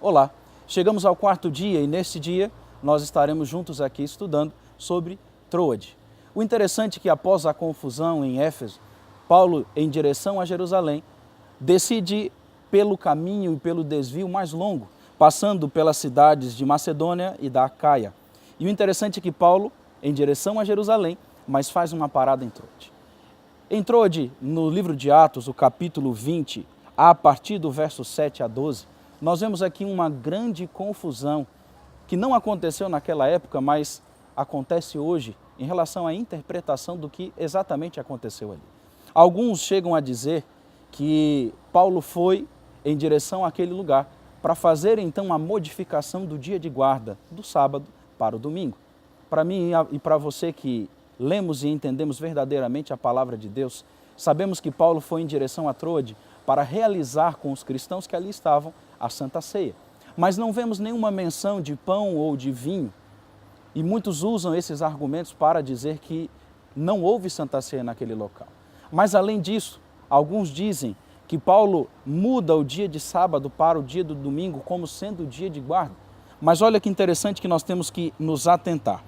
Olá, chegamos ao quarto dia e neste dia nós estaremos juntos aqui estudando sobre Troade. O interessante é que após a confusão em Éfeso, Paulo, em direção a Jerusalém, decide ir pelo caminho e pelo desvio mais longo, passando pelas cidades de Macedônia e da Acaia. E o interessante é que Paulo, em direção a Jerusalém, mas faz uma parada em Troade. Em Troade, no livro de Atos, o capítulo 20, a partir do verso 7 a 12, nós vemos aqui uma grande confusão que não aconteceu naquela época, mas acontece hoje em relação à interpretação do que exatamente aconteceu ali. Alguns chegam a dizer que Paulo foi em direção àquele lugar para fazer então a modificação do dia de guarda, do sábado para o domingo. Para mim e para você que lemos e entendemos verdadeiramente a palavra de Deus, sabemos que Paulo foi em direção a Troade para realizar com os cristãos que ali estavam a Santa Ceia. Mas não vemos nenhuma menção de pão ou de vinho. E muitos usam esses argumentos para dizer que não houve Santa Ceia naquele local. Mas além disso, alguns dizem que Paulo muda o dia de sábado para o dia do domingo como sendo o dia de guarda. Mas olha que interessante que nós temos que nos atentar.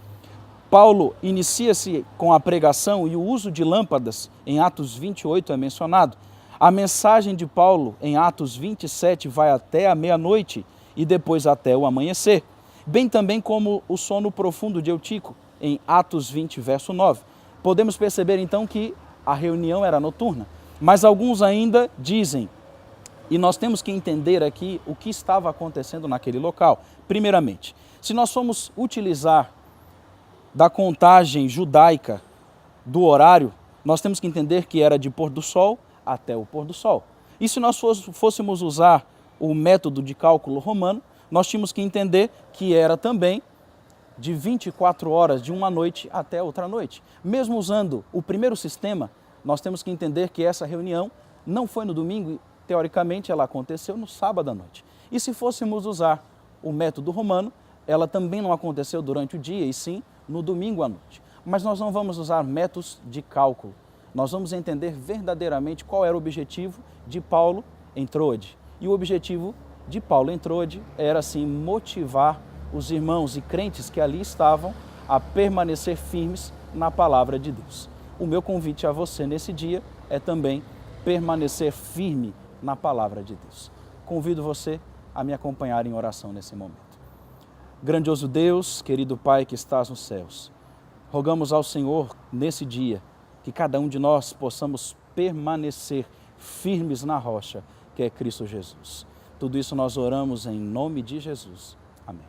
Paulo inicia-se com a pregação e o uso de lâmpadas, em Atos 28 é mencionado. A mensagem de Paulo, em Atos 27, vai até a meia-noite e depois até o amanhecer. Bem também como o sono profundo de Eutico, em Atos 20, verso 9. Podemos perceber então que a reunião era noturna, mas alguns ainda dizem, e nós temos que entender aqui o que estava acontecendo naquele local. Primeiramente, se nós formos utilizar da contagem judaica do horário, nós temos que entender que era de pôr do sol até o pôr do sol. E se nós fôssemos usar o método de cálculo romano, nós tínhamos que entender que era também de 24 horas de uma noite até outra noite. Mesmo usando o primeiro sistema, nós temos que entender que essa reunião não foi no domingo, teoricamente ela aconteceu no sábado à noite. E se fôssemos usar o método romano, ela também não aconteceu durante o dia, e sim no domingo à noite. Mas nós não vamos usar métodos de cálculo. Nós vamos entender verdadeiramente qual era o objetivo de Paulo em Troade. E o objetivo de Paulo em Troade era, assim, motivar os irmãos e crentes que ali estavam a permanecer firmes na palavra de Deus. O meu convite a você nesse dia é também permanecer firme na palavra de Deus. Convido você a me acompanhar em oração nesse momento. Grandioso Deus, querido Pai que estás nos céus, rogamos ao Senhor nesse dia que cada um de nós possamos permanecer firmes na rocha, que é Cristo Jesus. Tudo isso nós oramos em nome de Jesus. Amém.